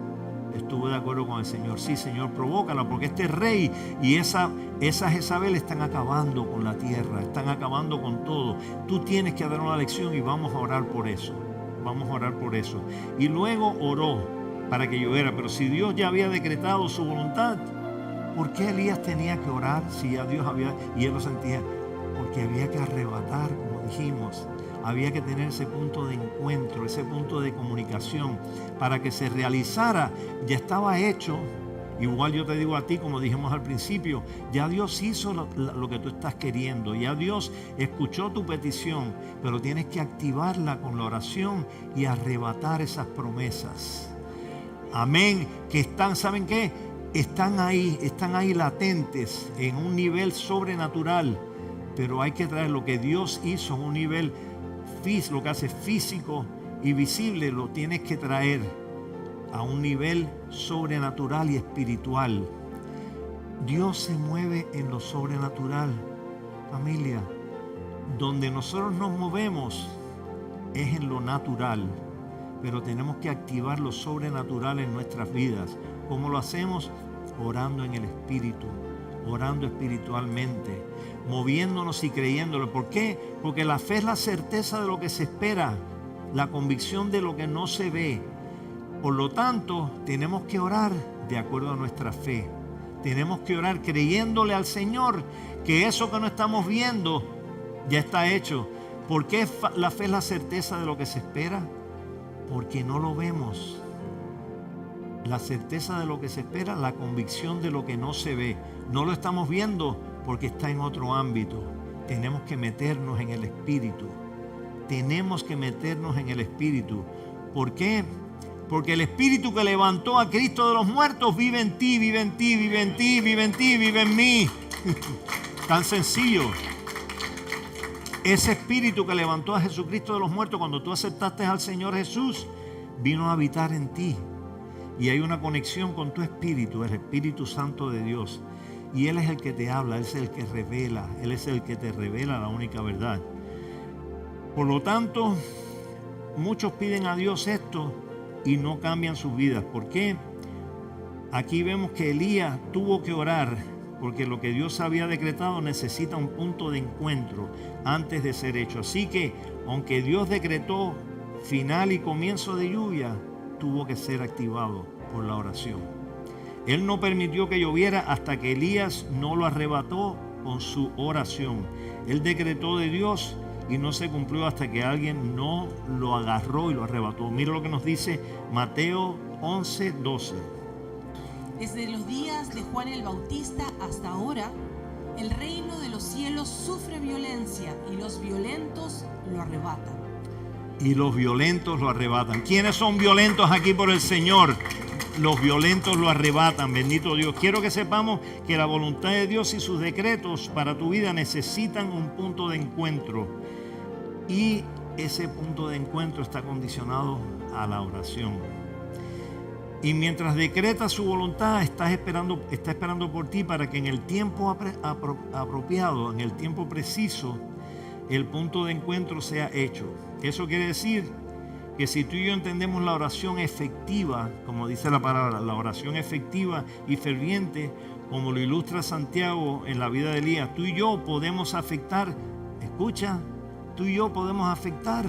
Estuvo de acuerdo con el Señor. Sí, Señor, provócala, porque este rey y esa Jezabel están acabando con la tierra, están acabando con todo. Tú tienes que dar una lección y vamos a orar por eso. Vamos a orar por eso. Y luego oró para que lloviera. Pero si Dios ya había decretado su voluntad, ¿por qué Elías tenía que orar si ya Dios había? Y él lo sentía. Porque había que arrebatar, como dijimos. Había que tener ese punto de encuentro, ese punto de comunicación para que se realizara. Ya estaba hecho. Igual yo te digo a ti, como dijimos al principio, ya Dios hizo lo que tú estás queriendo. Ya Dios escuchó tu petición, pero tienes que activarla con la oración y arrebatar esas promesas. Amén. Que están, ¿saben qué? Están ahí latentes en un nivel sobrenatural. Pero hay que traer lo que Dios hizo en un nivel físico, lo que hace físico y visible, lo tienes que traer a un nivel sobrenatural y espiritual. Dios se mueve en lo sobrenatural, familia. Donde nosotros nos movemos es en lo natural, pero tenemos que activar lo sobrenatural en nuestras vidas. ¿Cómo lo hacemos? Orando en el Espíritu, orando espiritualmente, moviéndonos y creyéndolo. ¿Por qué? Porque la fe es la certeza de lo que se espera, la convicción de lo que no se ve. Por lo tanto, tenemos que orar de acuerdo a nuestra fe. Tenemos que orar creyéndole al Señor que eso que no estamos viendo ya está hecho. ¿Por qué la fe es la certeza de lo que se espera? Porque no lo vemos. La certeza de lo que se espera, la convicción de lo que no se ve. No lo estamos viendo porque está en otro ámbito. Tenemos que meternos en el Espíritu. Tenemos que meternos en el Espíritu. ¿Por qué? Porque el Espíritu que levantó a Cristo de los muertos vive en ti, vive en ti, vive en ti, vive en ti, vive en mí. Tan sencillo. Ese Espíritu que levantó a Jesucristo de los muertos cuando tú aceptaste al Señor Jesús, vino a habitar en ti. Y hay una conexión con tu Espíritu, el Espíritu Santo de Dios. Y Él es el que te habla, Él es el que revela, Él es el que te revela la única verdad. Por lo tanto, muchos piden a Dios esto y no cambian sus vidas. ¿Por qué? Aquí vemos que Elías tuvo que orar porque lo que Dios había decretado necesita un punto de encuentro antes de ser hecho. Así que, aunque Dios decretó final y comienzo de lluvia, tuvo que ser activado por la oración. Él no permitió que lloviera hasta que Elías no lo arrebató con su oración. Él decretó de Dios y no se cumplió hasta que alguien no lo agarró y lo arrebató. Mira lo que nos dice Mateo 11:12. Desde los días de Juan el Bautista hasta ahora, El reino de los cielos sufre violencia y los violentos lo arrebatan. Y los violentos lo arrebatan. ¿Quiénes son violentos aquí por el Señor? Los violentos lo arrebatan, bendito Dios. Quiero que sepamos que la voluntad de Dios y sus decretos para tu vida necesitan un punto de encuentro. Y ese punto de encuentro está condicionado a la oración. Y mientras decreta su voluntad, está esperando por ti para que en el tiempo apropiado, en el tiempo preciso, el punto de encuentro sea hecho. Eso quiere decir que si tú y yo entendemos la oración efectiva, como dice la palabra, la oración efectiva y ferviente, como lo ilustra Santiago en la vida de Elías, tú y yo podemos afectar, escucha, tú y yo podemos afectar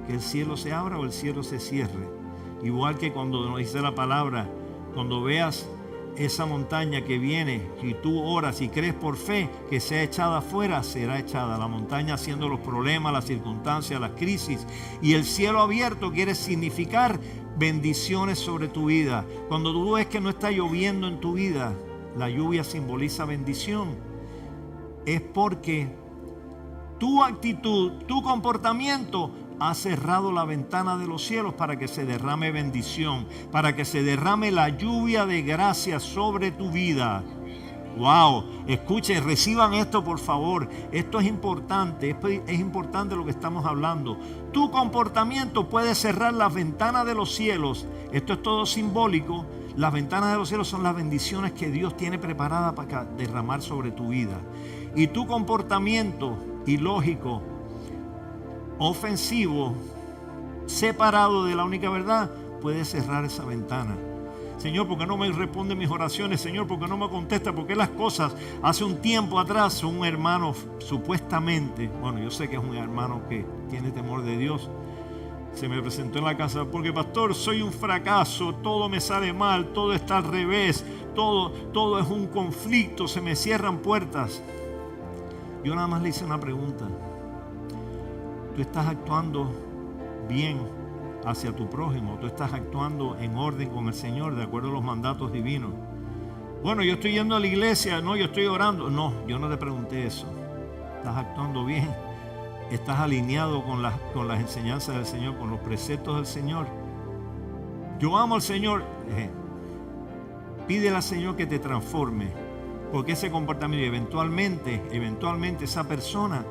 que el cielo se abra o el cielo se cierre. Igual que cuando nos dice la palabra, cuando veas esa montaña que viene, si tú oras y crees por fe que sea echada afuera, será echada. La montaña haciendo los problemas, las circunstancias, las crisis. Y el cielo abierto quiere significar bendiciones sobre tu vida. Cuando tú ves que no está lloviendo en tu vida, la lluvia simboliza bendición. Es porque tu actitud, tu comportamiento ha cerrado la ventana de los cielos para que se derrame bendición, para que se derrame la lluvia de gracia sobre tu vida. Wow, escuchen, reciban esto por favor. Esto es importante lo que estamos hablando. Tu comportamiento puede cerrar las ventanas de los cielos. Esto es todo simbólico. Las ventanas de los cielos son las bendiciones que Dios tiene preparadas para derramar sobre tu vida. Y tu comportamiento ilógico, ofensivo, separado de la única verdad, puede cerrar esa ventana. Señor, ¿por qué no me responde mis oraciones? Señor, ¿por qué no me contesta? ¿Por qué las cosas? Hace un tiempo atrás un hermano supuestamente, bueno, yo sé que es un hermano que tiene temor de Dios, se me presentó en la casa porque pastor, soy un fracaso, todo me sale mal, todo está al revés, todo es un conflicto, se me cierran puertas. Yo nada más le hice una pregunta. ¿Tú estás actuando bien hacia tu prójimo? ¿Tú estás actuando en orden con el Señor de acuerdo a los mandatos divinos? Bueno, yo estoy yendo a la iglesia, no, yo estoy orando. No, yo no te pregunté eso. ¿Estás actuando bien? ¿Estás alineado con las enseñanzas del Señor, con los preceptos del Señor? Yo amo al Señor. Pídele al Señor que te transforme, porque ese comportamiento eventualmente esa persona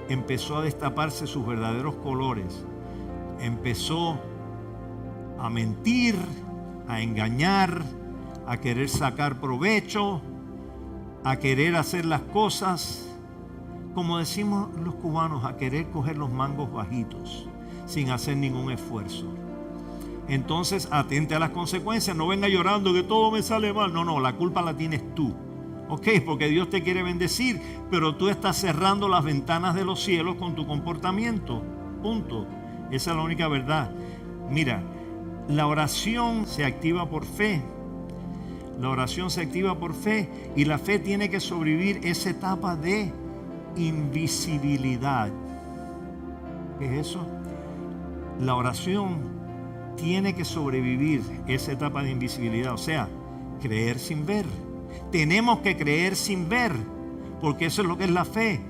empezó a destaparse sus verdaderos colores. Empezó a mentir, a engañar, a querer sacar provecho, a querer hacer las cosas, como decimos los cubanos, a querer coger los mangos bajitos, sin hacer ningún esfuerzo. Entonces, atente a las consecuencias, no venga llorando que todo me sale mal. No, la culpa la tienes tú. Ok, porque Dios te quiere bendecir, pero tú estás cerrando las ventanas de los cielos con tu comportamiento. Punto. Esa es la única verdad. Mira, la oración se activa por fe. La oración se activa por fe y la fe tiene que sobrevivir esa etapa de invisibilidad. ¿Qué es eso? La oración tiene que sobrevivir esa etapa de invisibilidad, o sea, creer sin ver. Tenemos que creer sin ver, porque eso es lo que es la fe.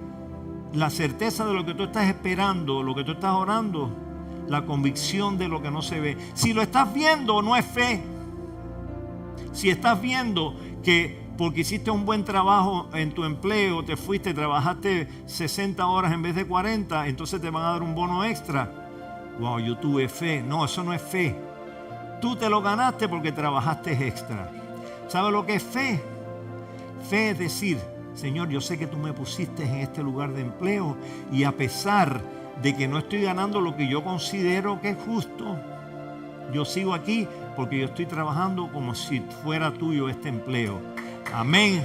La certeza de lo que tú estás esperando, lo que tú estás orando, la convicción de lo que no se ve. Si lo estás viendo, no es fe. Si estás viendo que porque hiciste un buen trabajo en tu empleo, te fuiste, trabajaste 60 horas en vez de 40, entonces te van a dar un bono extra. Wow, yo tuve fe. No, eso no es fe. Tú te lo ganaste porque trabajaste extra. ¿Sabes lo que es fe? Fe es decir, Señor, yo sé que tú me pusiste en este lugar de empleo y a pesar de que no estoy ganando lo que yo considero que es justo, yo sigo aquí porque yo estoy trabajando como si fuera tuyo este empleo. Amén.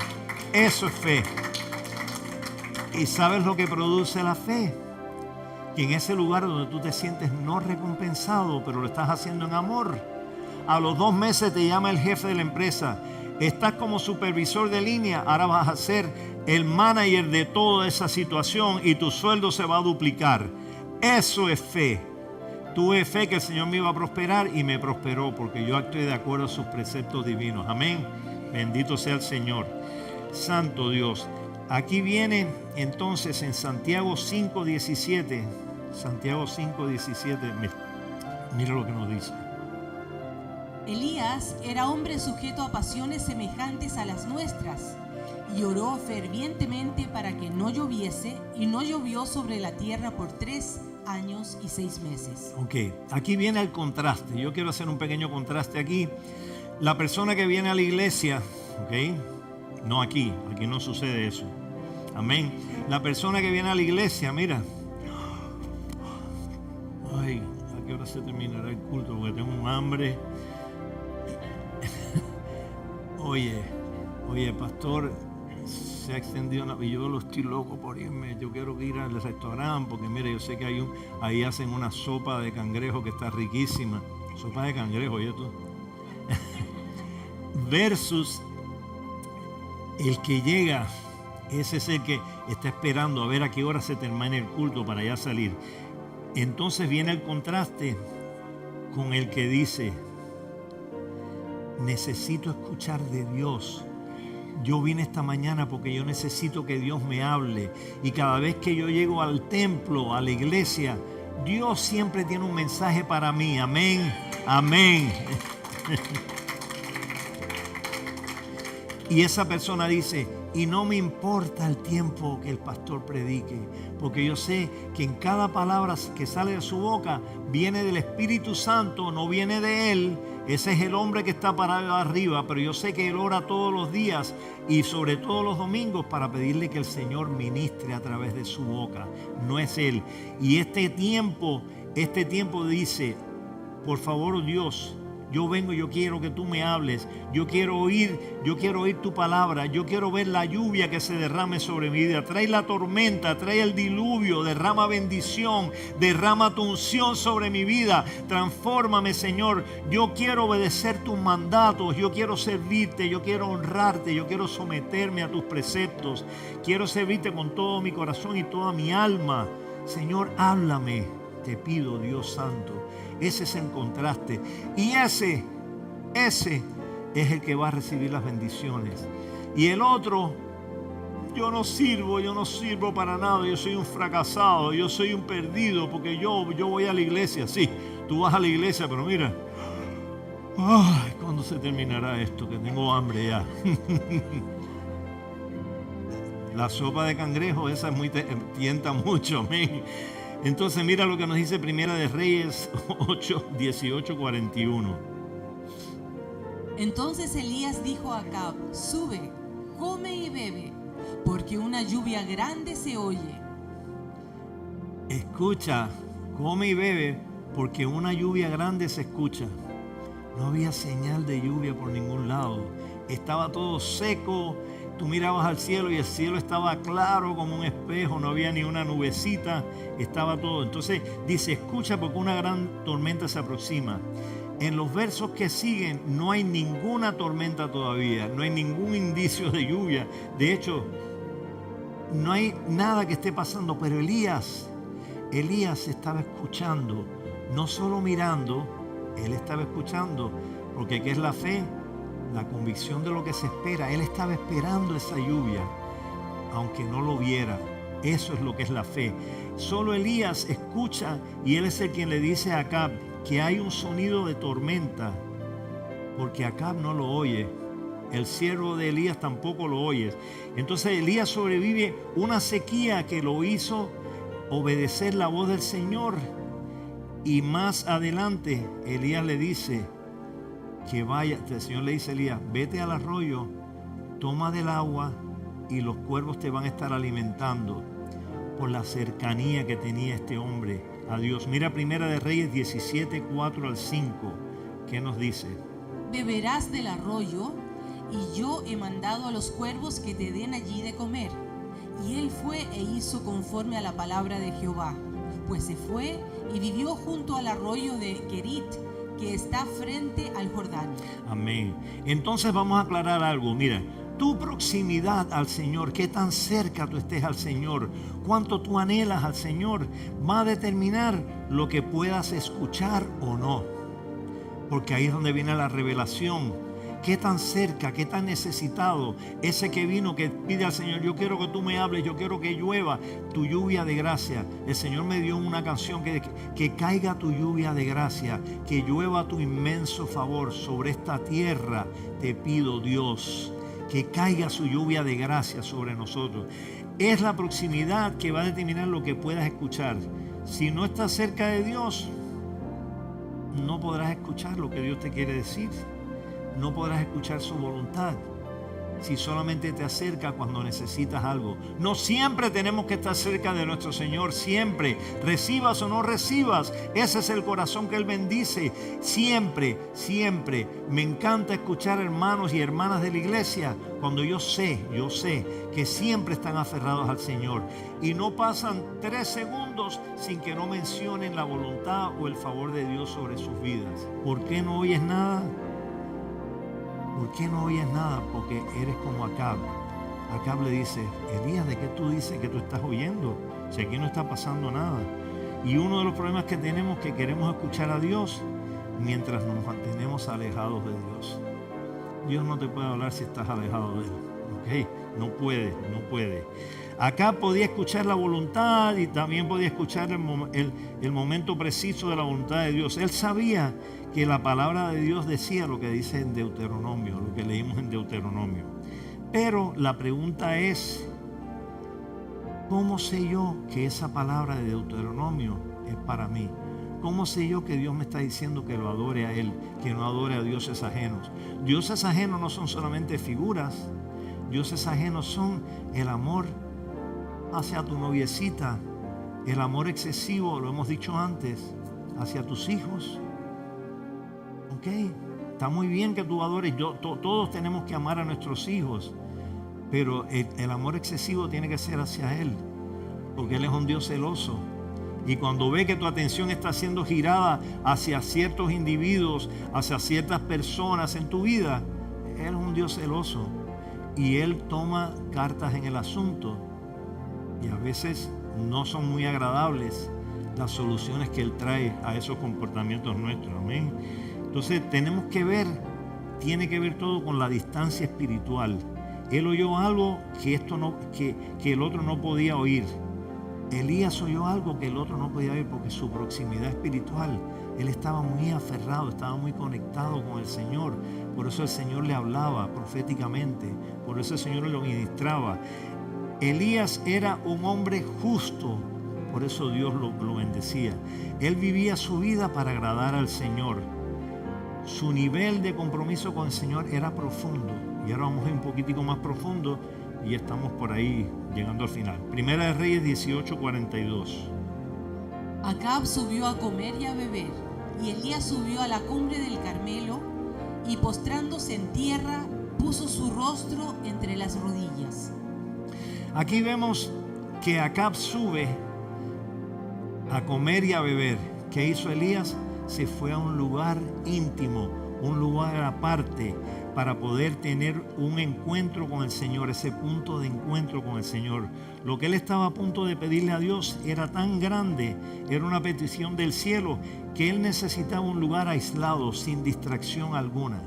Eso es fe. ¿Y sabes lo que produce la fe? Que en ese lugar donde tú te sientes no recompensado, pero lo estás haciendo en amor, a los 2 meses te llama el jefe de la empresa. Estás como supervisor de línea, ahora vas a ser el manager de toda esa situación y tu sueldo se va a duplicar. Eso es fe. Tuve fe que el Señor me iba a prosperar y me prosperó porque yo actué de acuerdo a sus preceptos divinos. Amén. Bendito sea el Señor. Santo Dios. Aquí viene entonces en Santiago 5:17. Santiago 5:17. Mira lo que nos dice. Elías era hombre sujeto a pasiones semejantes a las nuestras, y oró fervientemente para que no lloviese, y no llovió sobre la tierra por 3 años y 6 meses. Ok, aquí viene el contraste. Yo quiero hacer un pequeño contraste aquí. La persona que viene a la iglesia, ok, no aquí no sucede eso. Amén. La persona que viene a la iglesia, mira. Ay, ¿a qué hora se terminará el culto? Porque tengo un hambre. Oye, pastor, se ha extendido y yo lo estoy loco por irme. Yo quiero ir al restaurante porque mire, yo sé que ahí hacen una sopa de cangrejo que está riquísima. Sopa de cangrejo, oye tú. Versus el que llega, ese es el que está esperando a ver a qué hora se termina el culto para ya salir. Entonces viene el contraste con el que dice: necesito escuchar de Dios. Yo vine esta mañana porque yo necesito que Dios me hable. Y cada vez que yo llego al templo, a la iglesia, Dios siempre tiene un mensaje para mí. Amén, amén. Y esa persona dice: y no me importa el tiempo que el pastor predique, porque yo sé que en cada palabra que sale de su boca viene del Espíritu Santo, no viene de él. Ese es el hombre que está parado arriba, pero yo sé que él ora todos los días y sobre todo los domingos para pedirle que el Señor ministre a través de su boca. No es él. Y este tiempo dice: por favor, Dios, yo vengo, yo quiero que tú me hables, yo quiero oír tu palabra, yo quiero ver la lluvia que se derrame sobre mi vida. Trae la tormenta, trae el diluvio, derrama bendición, derrama tu unción sobre mi vida. Transfórmame, Señor. Yo quiero obedecer tus mandatos, yo quiero servirte, yo quiero honrarte, yo quiero someterme a tus preceptos. Quiero servirte con todo mi corazón y toda mi alma. Señor, háblame, te pido, Dios Santo. Ese es el contraste. Y ese es el que va a recibir las bendiciones. Y el otro: yo no sirvo para nada, yo soy un fracasado, yo soy un perdido, porque yo voy a la iglesia. Sí, tú vas a la iglesia, pero mira, ay, ¿cuándo se terminará esto? Que tengo hambre ya. La sopa de cangrejo, esa tienta mucho, amén. Entonces mira lo que nos dice Primera de Reyes 8:18-41. Entonces Elías dijo a Acab: sube, come y bebe, porque una lluvia grande se oye. Escucha, come y bebe, porque una lluvia grande se escucha. No había señal de lluvia por ningún lado. Estaba todo seco. Tú mirabas al cielo y el cielo estaba claro como un espejo, no había ni una nubecita, estaba todo. Entonces dice: escucha, porque una gran tormenta se aproxima. En los versos que siguen no hay ninguna tormenta todavía, no hay ningún indicio de lluvia. De hecho, no hay nada que esté pasando, pero Elías estaba escuchando, no solo mirando, él estaba escuchando, porque ¿qué es la fe? La convicción de lo que se espera. Él estaba esperando esa lluvia, aunque no lo viera. Eso es lo que es la fe. Solo Elías escucha, y él es el quien le dice a Acab que hay un sonido de tormenta, porque Acab no lo oye. El siervo de Elías tampoco lo oye. Entonces Elías sobrevive una sequía que lo hizo obedecer la voz del Señor. Y más adelante Elías le dice que vaya, el Señor le dice a Elías: vete al arroyo, toma del agua y los cuervos te van a estar alimentando, por la cercanía que tenía este hombre a Dios. Mira Primera de Reyes 17:4-5, ¿qué nos dice? Beberás del arroyo, y yo he mandado a los cuervos que te den allí de comer. Y él fue e hizo conforme a la palabra de Jehová, pues se fue y vivió junto al arroyo de Kerit, que está frente al Jordán. Amén. Entonces vamos a aclarar algo. Mira, tu proximidad al Señor, qué tan cerca tú estés al Señor, cuánto tú anhelas al Señor, va a determinar lo que puedas escuchar o no. Porque ahí es donde viene la revelación, qué tan cerca, qué tan necesitado, ese que vino, que pide al Señor, yo quiero que tú me hables, yo quiero que llueva tu lluvia de gracia. El Señor me dio una canción que caiga tu lluvia de gracia, que llueva tu inmenso favor sobre esta tierra, te pido, Dios, que caiga su lluvia de gracia sobre nosotros. Es la proximidad que va a determinar lo que puedas escuchar. Si no estás cerca de Dios, no podrás escuchar lo que Dios te quiere decir. No podrás escuchar su voluntad. Si solamente te acerca cuando necesitas algo. No siempre tenemos que estar cerca de nuestro Señor, siempre, recibas o no recibas, ese es el corazón que Él bendice, siempre, siempre. Me encanta escuchar hermanos y hermanas de la iglesia cuando yo sé que siempre están aferrados al Señor y no pasan 3 segundos sin que no mencionen la voluntad o el favor de Dios sobre sus vidas. ¿Por qué no oyes nada? ¿Por qué no oyes nada? Porque eres como Acab. Acab le dice, Elías, ¿de qué tú dices que tú estás oyendo? Si aquí no está pasando nada. Y uno de los problemas que tenemos es que queremos escuchar a Dios mientras nos mantenemos alejados de Dios. Dios no te puede hablar si estás alejado de Él. ¿Ok? No puede. Acab podía escuchar la voluntad y también podía escuchar el momento preciso de la voluntad de Dios. Él sabía que la palabra de Dios decía lo que dice en Deuteronomio, lo que leímos en Deuteronomio. Pero la pregunta es, ¿cómo sé yo que esa palabra de Deuteronomio es para mí? ¿Cómo sé yo que Dios me está diciendo que lo adore a Él, que no adore a dioses ajenos? Dioses ajenos no son solamente figuras, dioses ajenos son el amor hacia tu noviecita, el amor excesivo, lo hemos dicho antes, hacia tus hijos. Ok, está muy bien que tú adores, todos tenemos que amar a nuestros hijos, pero el amor excesivo tiene que ser hacia Él, porque Él es un Dios celoso. Y cuando ve que tu atención está siendo girada hacia ciertos individuos, hacia ciertas personas en tu vida, Él es un Dios celoso. Y Él toma cartas en el asunto. Y a veces no son muy agradables las soluciones que Él trae a esos comportamientos nuestros. Amén. Entonces tenemos que ver, tiene que ver todo con la distancia espiritual. Él oyó algo que el otro no podía oír. Elías oyó algo que el otro no podía oír porque su proximidad espiritual, él estaba muy aferrado, estaba muy conectado con el Señor. Por eso el Señor le hablaba proféticamente, por eso el Señor lo ministraba. Elías era un hombre justo, por eso Dios lo bendecía. Él vivía su vida para agradar al Señor. Su nivel de compromiso con el Señor era profundo. Y ahora vamos a ir un poquitico más profundo y estamos por ahí llegando al final. Primera de Reyes 18:42. Acab subió a comer y a beber, y Elías subió a la cumbre del Carmelo, y postrándose en tierra, puso su rostro entre las rodillas. Aquí vemos que Acab sube a comer y a beber. ¿Qué hizo Elías? Se fue a un lugar íntimo, un lugar aparte, para poder tener un encuentro con el Señor, ese punto de encuentro con el Señor. Lo que él estaba a punto de pedirle a Dios era tan grande, era una petición del cielo, que él necesitaba un lugar aislado, sin distracción alguna.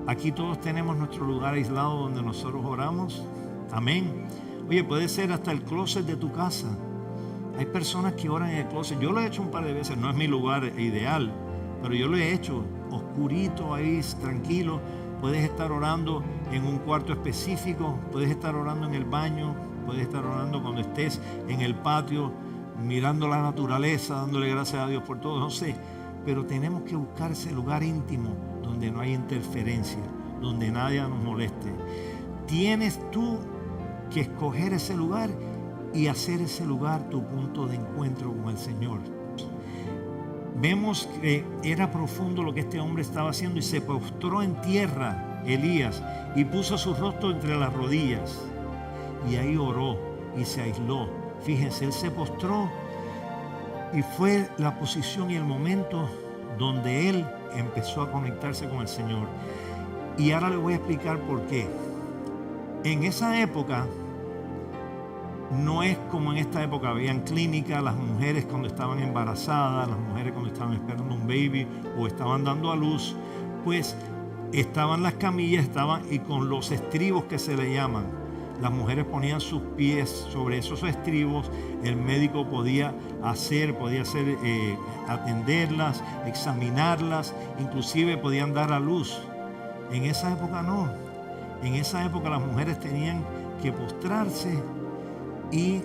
Aquí todos tenemos nuestro lugar aislado donde nosotros oramos. Amén. Oye, puede ser hasta el closet de tu casa. Hay personas que oran en el closet. Yo lo he hecho un par de veces, no es mi lugar ideal, pero yo lo he hecho oscurito ahí, tranquilo. Puedes estar orando en un cuarto específico, puedes estar orando en el baño, puedes estar orando cuando estés en el patio, mirando la naturaleza, dándole gracias a Dios por todo, no sé. Pero tenemos que buscar ese lugar íntimo donde no hay interferencia, donde nadie nos moleste. Tienes tú que escoger ese lugar y hacer ese lugar tu punto de encuentro con el Señor. Vemos que era profundo lo que este hombre estaba haciendo y se postró en tierra, Elías, y puso su rostro entre las rodillas. Y ahí oró y se aisló. Fíjense, él se postró y fue la posición y el momento donde él empezó a conectarse con el Señor. Y ahora le voy a explicar por qué. En esa época, no es como en esta época, habían clínicas, las mujeres cuando estaban embarazadas, las mujeres cuando estaban esperando un baby o estaban dando a luz, pues estaban las camillas, y con los estribos que se le llaman. Las mujeres ponían sus pies sobre esos estribos. El médico podía atenderlas, examinarlas, inclusive podían dar a luz. En esa época no. En esa época las mujeres tenían que postrarse y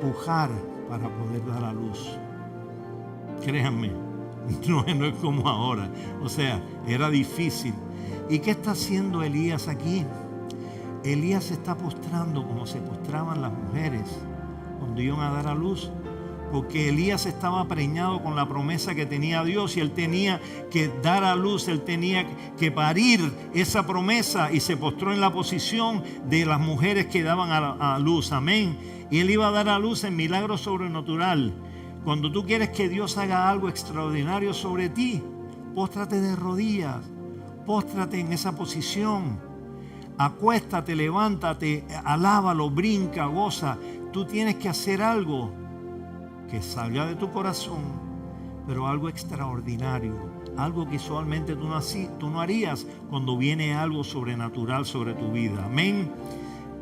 pujar para poder dar a luz. Créanme, no es como ahora. O sea, era difícil. ¿Y qué está haciendo Elías aquí? Elías se está postrando como se postraban las mujeres cuando iban a dar a luz, porque Elías estaba preñado con la promesa que tenía Dios y él tenía que dar a luz, él tenía que parir esa promesa y se postró en la posición de las mujeres que daban a luz. Amén. Y él iba a dar a luz en milagro sobrenatural. Cuando tú quieres que Dios haga algo extraordinario sobre ti, póstrate de rodillas, póstrate en esa posición. Acuéstate, levántate, alábalo, brinca, goza. Tú tienes que hacer algo que salga de tu corazón, pero algo extraordinario, algo que usualmente tú no harías cuando viene algo sobrenatural sobre tu vida. Amén.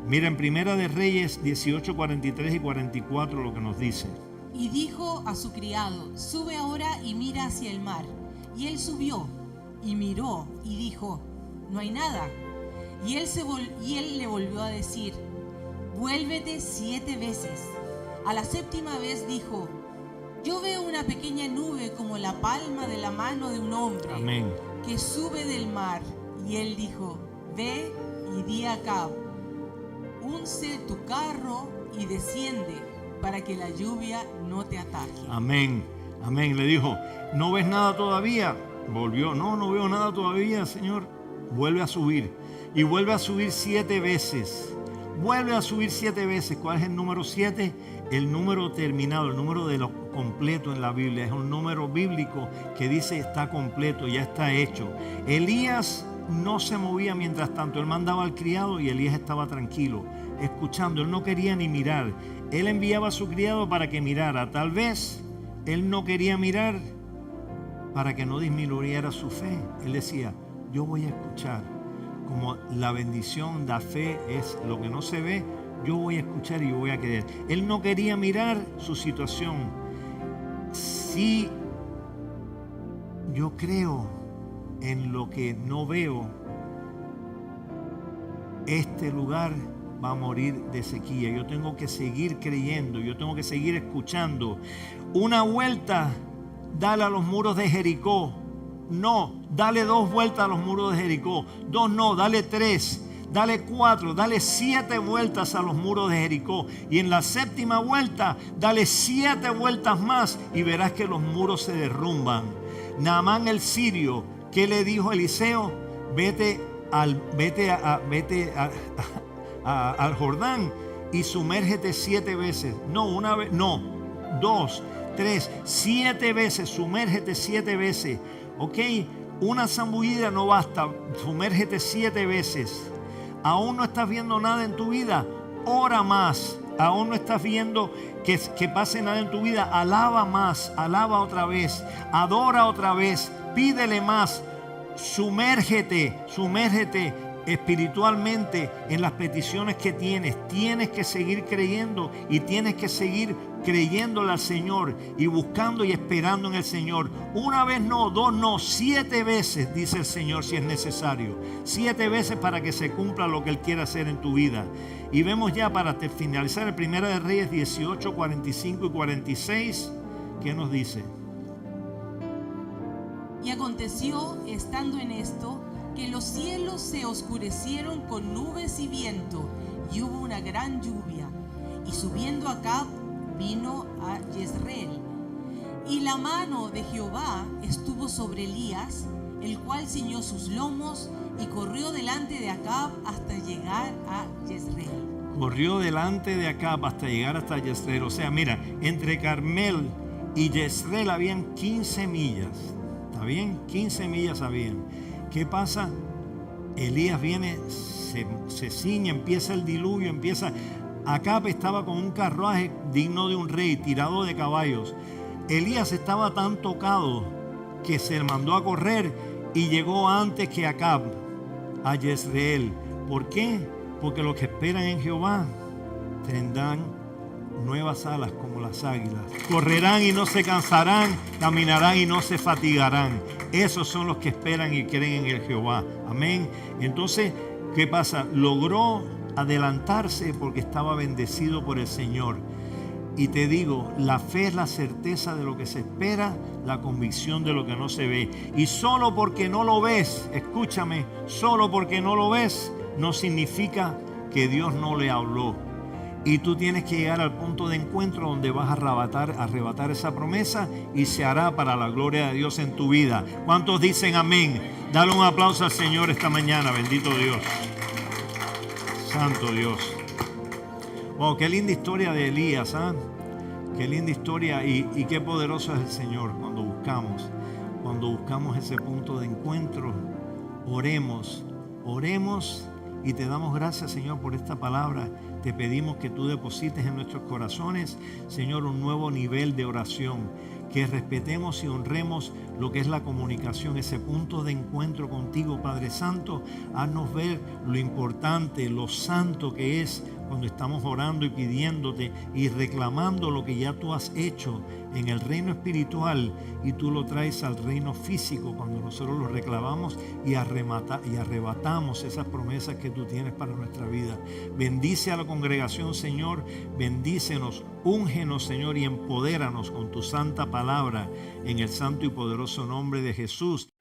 Mira, en Primera de Reyes 18, 43 y 44 lo que nos dice. Y dijo a su criado: sube ahora y mira hacia el mar. Y él subió y miró y dijo: no hay nada. Y él le volvió a decir: vuélvete 7 veces. A la 7ª vez dijo: yo veo una pequeña nube como la palma de la mano de un hombre. Amén. Que sube del mar. Y él dijo: ve y di a Acab: unce tu carro y desciende, para que la lluvia no te ataje. Amén. Amén. Le dijo: ¿no ves nada todavía? Volvió: no veo nada todavía, Señor. Vuelve a subir. Y vuelve a subir 7 veces. Vuelve a subir 7 veces. ¿Cuál es el número 7? El número terminado, el número de lo completo en la Biblia. Es un número bíblico que dice está completo, ya está hecho. Elías no se movía mientras tanto. Él mandaba al criado y Elías estaba tranquilo, escuchando. Él no quería ni mirar. Él enviaba a su criado para que mirara. Tal vez él no quería mirar para que no disminuyera su fe. Él decía: yo voy a escuchar. Como la bendición, la fe es lo que no se ve, yo voy a escuchar y yo voy a creer. Él no quería mirar su situación. Si yo creo en lo que no veo, este lugar va a morir de sequía. Yo tengo que seguir creyendo, yo tengo que seguir escuchando. Una vuelta, dale a los muros de Jericó. No, dale 2 vueltas a los muros de Jericó. 2 no, dale 3, dale 4, dale 7 vueltas a los muros de Jericó. Y en la 7ª vuelta, dale 7 vueltas más y verás que los muros se derrumban. Naamán el sirio, ¿qué le dijo Eliseo? Vete al Jordán y sumérgete 7 veces. No, una vez, no, 2, 3, 7 veces, sumérgete 7 veces. Ok, una zambullida no basta, sumérgete 7 veces. Aún no estás viendo nada en tu vida, ora más. Aún no estás viendo que pase nada en tu vida, alaba más, alaba otra vez, adora otra vez, pídele más. Sumérgete espiritualmente en las peticiones que tienes. Tienes que seguir creyendo y tienes que seguir creyéndole al Señor y buscando y esperando en el Señor. Una vez no, 2 no, 7 veces, dice el Señor, si es necesario. 7 veces para que se cumpla lo que Él quiere hacer en tu vida. Y vemos ya para finalizar el Primera de Reyes 18, 45 y 46. ¿Qué nos dice? Y aconteció, estando en esto, que los cielos se oscurecieron con nubes y viento, y hubo una gran lluvia. Y subiendo Acab, vino a Jezreel. Y la mano de Jehová estuvo sobre Elías, el cual ciñó sus lomos y corrió delante de Acab hasta llegar a Jezreel. Corrió delante de Acab hasta llegar hasta Jezreel. O sea, mira, entre Carmel y Jezreel habían 15 millas. ¿Está bien? 15 millas habían. ¿Qué pasa? Elías viene, se ciñe, empieza el diluvio, Acab estaba con un carruaje digno de un rey, tirado de caballos. Elías estaba tan tocado que se mandó a correr y llegó antes que Acab a Jezreel. ¿Por qué? Porque los que esperan en Jehová tendrán nuevas alas como las águilas. Correrán y no se cansarán, caminarán y no se fatigarán. Esos son los que esperan y creen en el Jehová. Amén. Entonces, ¿qué pasa? Logró adelantarse porque estaba bendecido por el Señor. Y te digo, la fe es la certeza de lo que se espera, la convicción de lo que no se ve. Y solo porque no lo ves, escúchame, solo porque no lo ves, no significa que Dios no le habló. Y tú tienes que llegar al punto de encuentro donde vas a arrebatar esa promesa y se hará para la gloria de Dios en tu vida. ¿Cuántos dicen amén? Dale un aplauso al Señor esta mañana, bendito Dios. Santo Dios. Wow, qué linda historia de Elías, ¿eh? Qué linda historia y qué poderoso es el Señor cuando buscamos ese punto de encuentro. Oremos y te damos gracias, Señor, por esta palabra. Te pedimos que tú deposites en nuestros corazones, Señor, un nuevo nivel de oración, que respetemos y honremos lo que es la comunicación, ese punto de encuentro contigo, Padre Santo. Haznos ver lo importante, lo santo que es cuando estamos orando y pidiéndote y reclamando lo que ya tú has hecho en el reino espiritual y tú lo traes al reino físico cuando nosotros lo reclamamos y arrebatamos esas promesas que tú tienes para nuestra vida. Bendice a la congregación, Señor, bendícenos, úngenos, Señor, y empodéranos con tu santa palabra en el santo y poderoso nombre de Jesús.